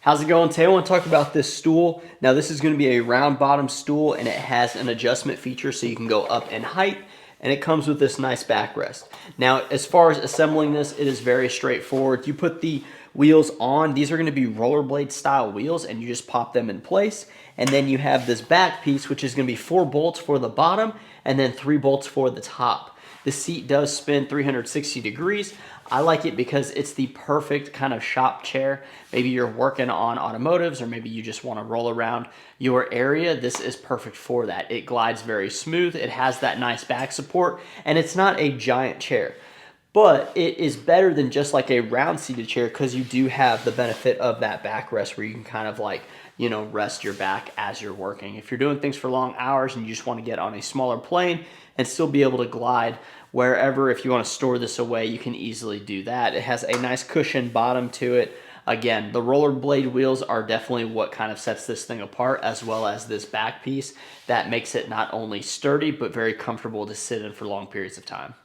How's it going? Today I want to talk about this stool. Now this is going to be a round bottom stool and it has an adjustment feature so you can go up in height, and it comes with this nice backrest. Now as far as assembling this, it is very straightforward. You put the wheels on. These are going to be rollerblade style wheels and you just pop them in place, and then you have this back piece which is going to be 4 bolts for the bottom and then 3 bolts for the top. The seat does spin 360 degrees. I like it because it's the perfect kind of shop chair. Maybe you're working on automotives or maybe you just want to roll around your area. This is perfect for that. It glides very smooth. It has that nice back support and it's not a giant chair. But it is better than just like a round seated chair because you do have the benefit of that backrest where you can kind of like, rest your back as you're working. If you're doing things for long hours and you just want to get on a smaller plane and still be able to glide wherever, if you want to store this away, you can easily do that. It has a nice cushioned bottom to it. Again, the rollerblade wheels are definitely what kind of sets this thing apart, as well as this back piece that makes it not only sturdy, but very comfortable to sit in for long periods of time.